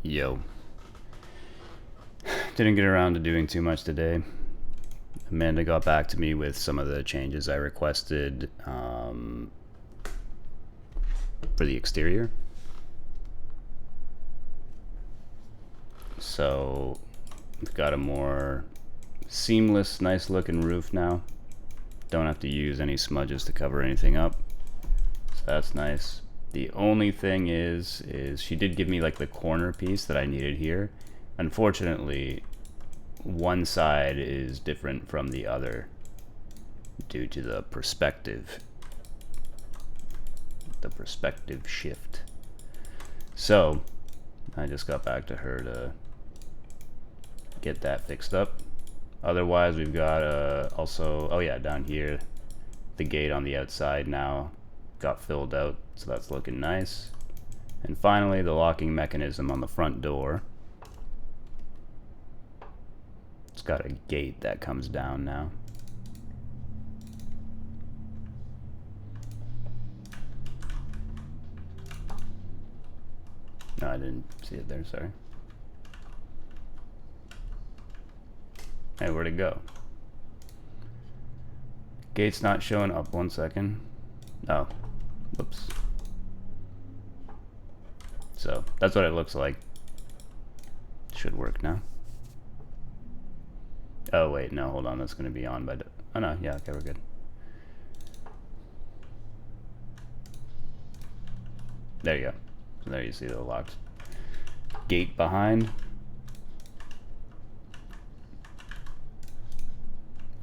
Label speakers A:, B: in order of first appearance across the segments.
A: Yo. Didn't get around to doing too much today. Amanda got back to me with some of the changes I requested for the exterior. So we've got a more seamless, nice looking roof now. Don't have to use any smudges to cover anything up. So that's nice. The only thing is she did give me like the corner piece that I needed here. Unfortunately, one side is different from the other due to the perspective shift. So I just got back to her to get that fixed up. Otherwise, we've got also, oh yeah, down here, the gate on the outside now got filled out, so that's looking nice. And finally, the locking mechanism on the front door. It's got a gate that comes down now. No, I didn't see it there, sorry. Hey, where'd it go? Gate's not showing up, 1 second. Oh, whoops. So, that's what it looks like. Should work now. Oh wait, no, hold on, that's gonna be on by, oh no, yeah, okay, we're good. There you go. So there you see the locked gate behind.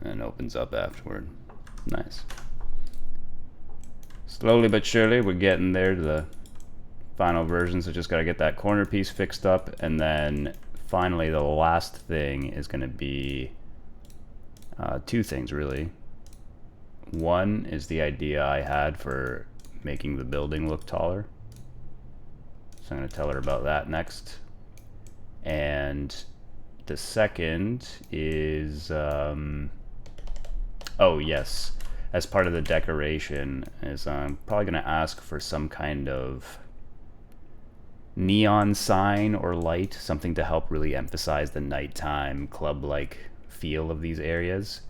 A: And opens up afterward. Nice. Slowly but surely, we're getting there to the final version, so just gotta get that corner piece fixed up, and then finally the last thing is gonna be two things really. One is the idea I had for making the building look taller. So I'm going to tell her about that next. And the second is, oh yes, as part of the decoration, is I'm probably going to ask for some kind of neon sign or light, something to help really emphasize the nighttime club-like feel of these areas.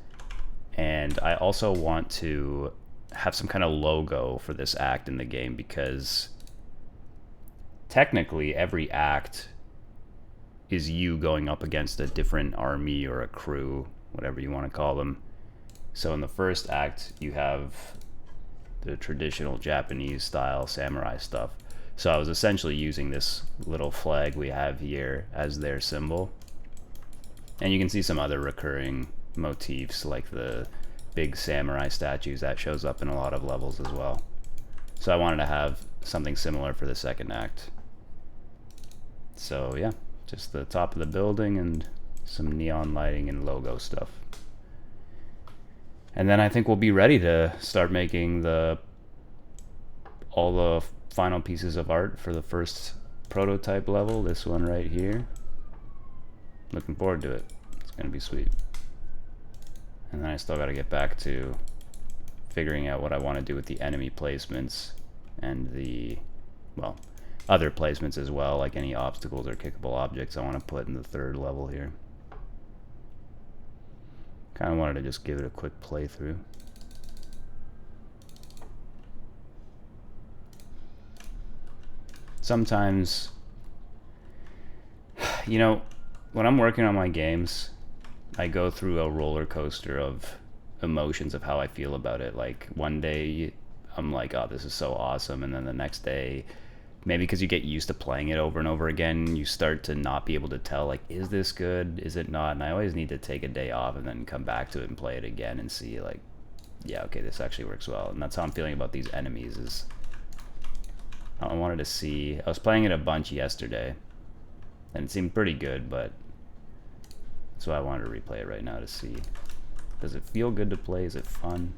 A: And I also want to have some kind of logo for this act in the game, because technically every act is you going up against a different army or a crew, whatever you want to call them. So in the first act you have the traditional Japanese style samurai stuff. So I was essentially using this little flag we have here as their symbol. And you can see some other recurring motifs like the big samurai statues that shows up in a lot of levels as well. So I wanted to have something similar for the second act. So yeah, just the top of the building and some neon lighting and logo stuff. And then I think we'll be ready to start making all the final pieces of art for the first prototype level, this one right here. Looking forward to it. It's gonna be sweet. And then I still gotta get back to figuring out what I want to do with the enemy placements and the, well, other placements as well, like any obstacles or kickable objects I want to put in the third level here. Kind of wanted to just give it a quick playthrough. Sometimes, you know, when I'm working on my games, I go through a roller coaster of emotions of how I feel about it. Like one day I'm like, oh, this is so awesome, and then the next day, maybe because you get used to playing it over and over again, you start to not be able to tell, like, is this good, is it not? And I always need to take a day off and then come back to it and play it again and see, like, yeah, okay, this actually works well. And that's how I'm feeling about these enemies. Is I wanted to see, I was playing it a bunch yesterday and it seemed pretty good, but that's why I wanted to replay it right now to see, does it feel good to play? Is it fun?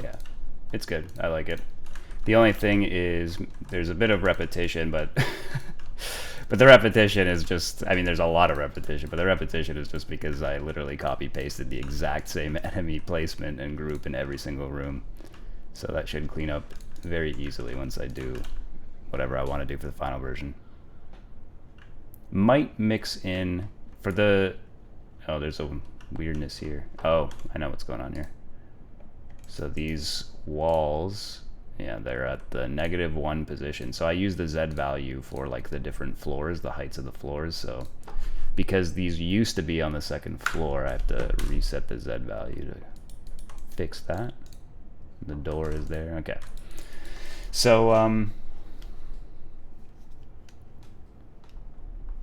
A: Yeah, it's good. I like it. The only thing is there's a bit of repetition, but But the repetition is just, I mean, there's a lot of repetition, but the repetition is just because I literally copy pasted the exact same enemy placement and group in every single room. So that should clean up very easily once I do whatever I want to do for the final version. Might mix in for the, oh, there's a weirdness here. Oh, I know what's going on here. So these walls, yeah, they're at the -1 position. So I use the Z value for like the different floors, the heights of the floors. So because these used to be on the second floor, I have to reset the Z value to fix that. The door is there. Okay. So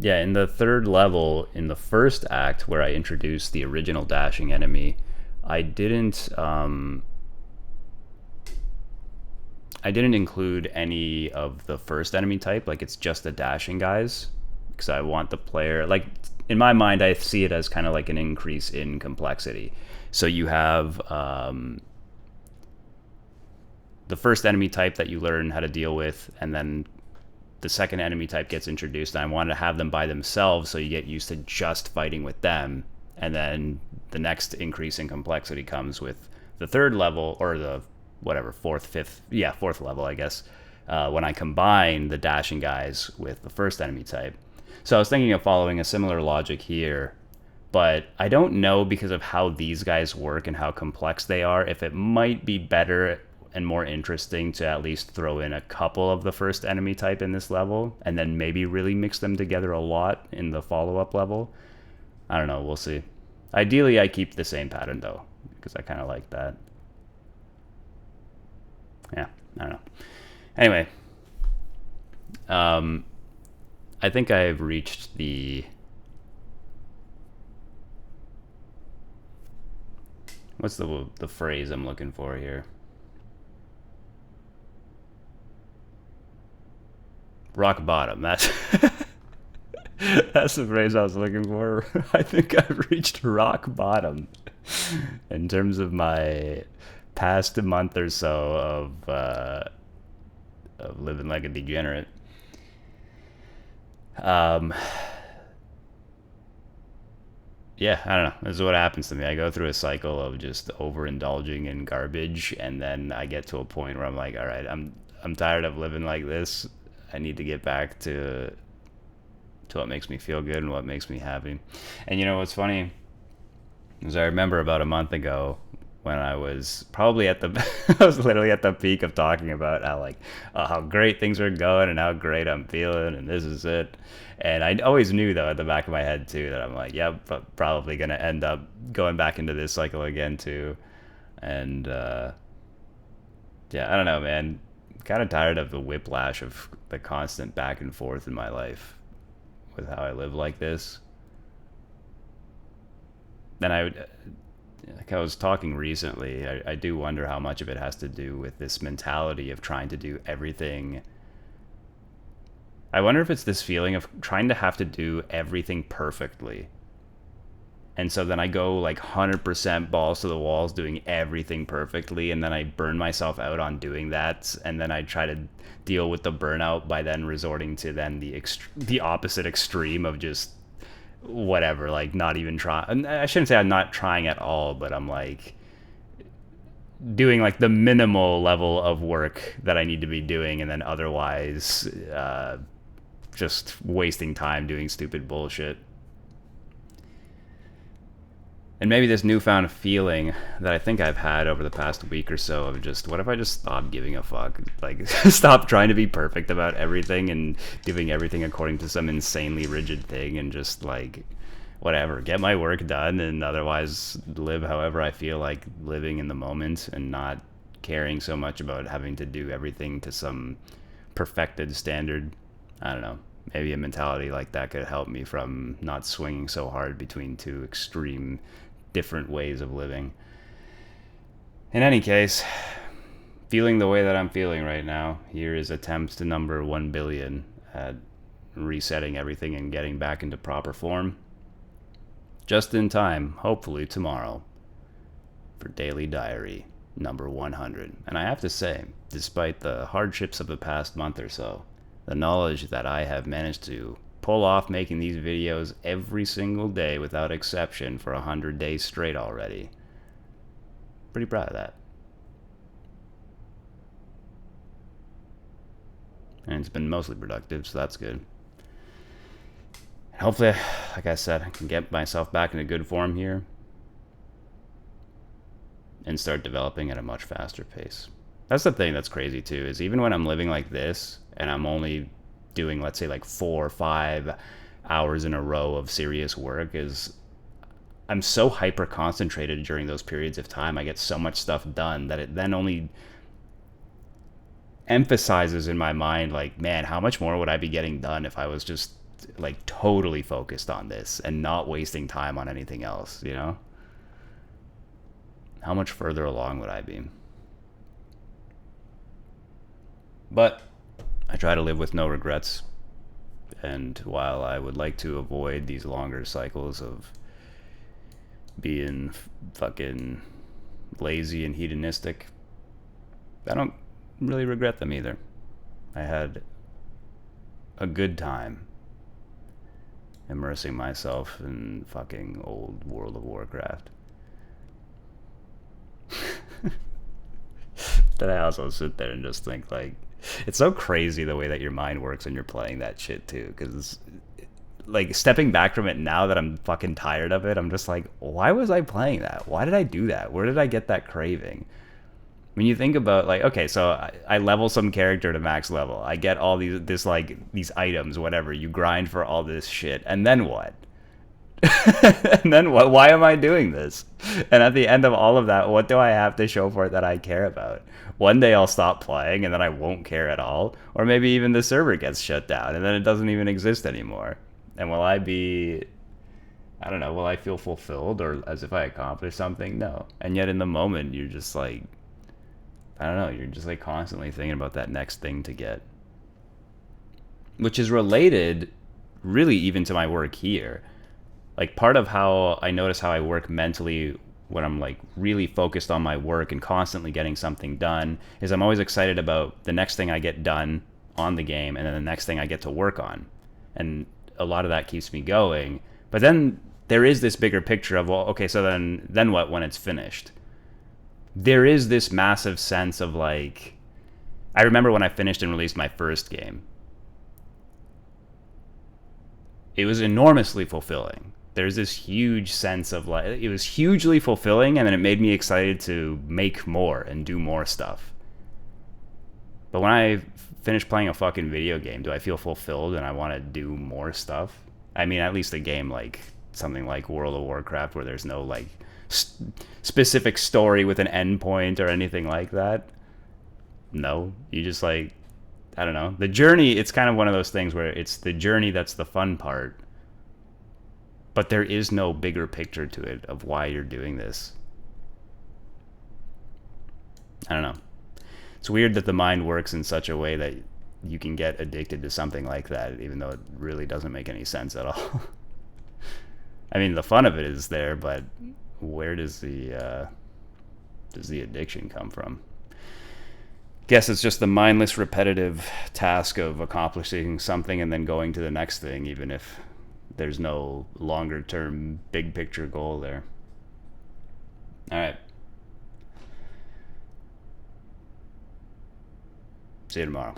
A: yeah, in the third level, in the first act where I introduced the original dashing enemy, I didn't include any of the first enemy type. Like, it's just the dashing guys, because I want the player, like, in my mind, I see it as kind of like an increase in complexity. So you have the first enemy type that you learn how to deal with, and then the second enemy type gets introduced, and I wanted to have them by themselves so you get used to just fighting with them, and then the next increase in complexity comes with the third level, or the whatever, fourth level, I guess, when I combine the dashing guys with the first enemy type. So I was thinking of following a similar logic here, but I don't know, because of how these guys work and how complex they are, if it might be better and more interesting to at least throw in a couple of the first enemy type in this level, and then maybe really mix them together a lot in the follow-up level. I don't know, we'll see. Ideally, I keep the same pattern, though, because I kind of like that. Yeah, I don't know. Anyway, I think I've reached the... What's the phrase I'm looking for here? Rock bottom. That's that's the phrase I was looking for. I think I've reached rock bottom in terms of my past month or so of living like a degenerate. Yeah, I don't know. This is what happens to me. I go through a cycle of just overindulging in garbage, and then I get to a point where I'm like, all right, I'm tired of living like this. I need to get back to what makes me feel good and what makes me happy. And you know what's funny is, I remember about a month ago when I was probably at the I was literally at the peak of talking about how great things were going and how great I'm feeling and this is it. And I always knew, though, at the back of my head too, that I'm like, yeah, but probably gonna end up going back into this cycle again too. And yeah, I don't know, man. Kind of tired of the whiplash of the constant back and forth in my life with how I live like this. Then like I was talking recently, I do wonder how much of it has to do with this mentality of trying to do everything. I wonder if it's this feeling of trying to have to do everything perfectly. And so then I go like 100% balls to the walls doing everything perfectly, and then I burn myself out on doing that, and then I try to deal with the burnout by then resorting to then the opposite extreme of just whatever, like not even trying. I shouldn't say I'm not trying at all, but I'm like doing like the minimal level of work that I need to be doing, and then otherwise just wasting time doing stupid bullshit. And maybe this newfound feeling that I think I've had over the past week or so of just, what if I just stopped giving a fuck? Like, stop trying to be perfect about everything and doing everything according to some insanely rigid thing, and just, like, whatever, get my work done, and otherwise live however I feel like living in the moment, and not caring so much about having to do everything to some perfected standard. I don't know. Maybe a mentality like that could help me from not swinging so hard between two extreme different ways of living. In any case, feeling the way that I'm feeling right now, here is attempt to number 1 billion at resetting everything and getting back into proper form. Just in time, hopefully tomorrow, for Daily Diary number 100. And I have to say, despite the hardships of the past month or so, the knowledge that I have managed to pull off making these videos every single day without exception for 100 days straight already. Pretty proud of that. And it's been mostly productive, so that's good. And hopefully, like I said, I can get myself back into good form here and start developing at a much faster pace. That's the thing that's crazy too, is even when I'm living like this and I'm only doing, let's say, like 4 or 5 hours in a row of serious work, is I'm so hyper concentrated during those periods of time. I get so much stuff done that it then only emphasizes in my mind, like, man, how much more would I be getting done if I was just like totally focused on this and not wasting time on anything else, you know? How much further along would I be? But I try to live with no regrets. And while I would like to avoid these longer cycles of being fucking lazy and hedonistic, I don't really regret them either. I had a good time immersing myself in fucking old World of Warcraft. Then I also sit there and just think, like, it's so crazy the way that your mind works when you're playing that shit too, because like stepping back from it now that I'm fucking tired of it, I'm just like, why was I playing that? Why did I do that? Where did I get that craving? When you think about, like, okay, so I level some character to max level, I get all these items, whatever, you grind for all this shit, and then what? And then what? Why am I doing this? And at the end of all of that, what do I have to show for it that I care about? One day I'll stop playing and then I won't care at all, or maybe even the server gets shut down and then it doesn't even exist anymore. And will I be, I don't know, will I feel fulfilled or as if I accomplished something? No. And yet in the moment, you're just like, I don't know, you're just like constantly thinking about that next thing to get. Which is related really even to my work here. Like, part of how I notice how I work mentally when I'm like really focused on my work and constantly getting something done is I'm always excited about the next thing I get done on the game and then the next thing I get to work on. And a lot of that keeps me going. But then there is this bigger picture of, well, okay, so then what when it's finished? There is this massive sense of, like, I remember when I finished and released my first game. It was enormously fulfilling. There's this huge sense of, like, it was hugely fulfilling, and then it made me excited to make more and do more stuff. But when I finish playing a fucking video game, do I feel fulfilled and I want to do more stuff? I mean, at least a game like something like World of Warcraft, where there's no like specific story with an endpoint or anything like that. No, you just, like, I don't know. The journey, it's kind of one of those things where it's the journey that's the fun part. But there is no bigger picture to it of why you're doing this. I don't know. It's weird that the mind works in such a way that you can get addicted to something like that, even though it really doesn't make any sense at all. I mean, the fun of it is there, but where does the addiction come from? Guess it's just the mindless, repetitive task of accomplishing something and then going to the next thing, even if there's no longer-term, big-picture goal there. All right. See you tomorrow.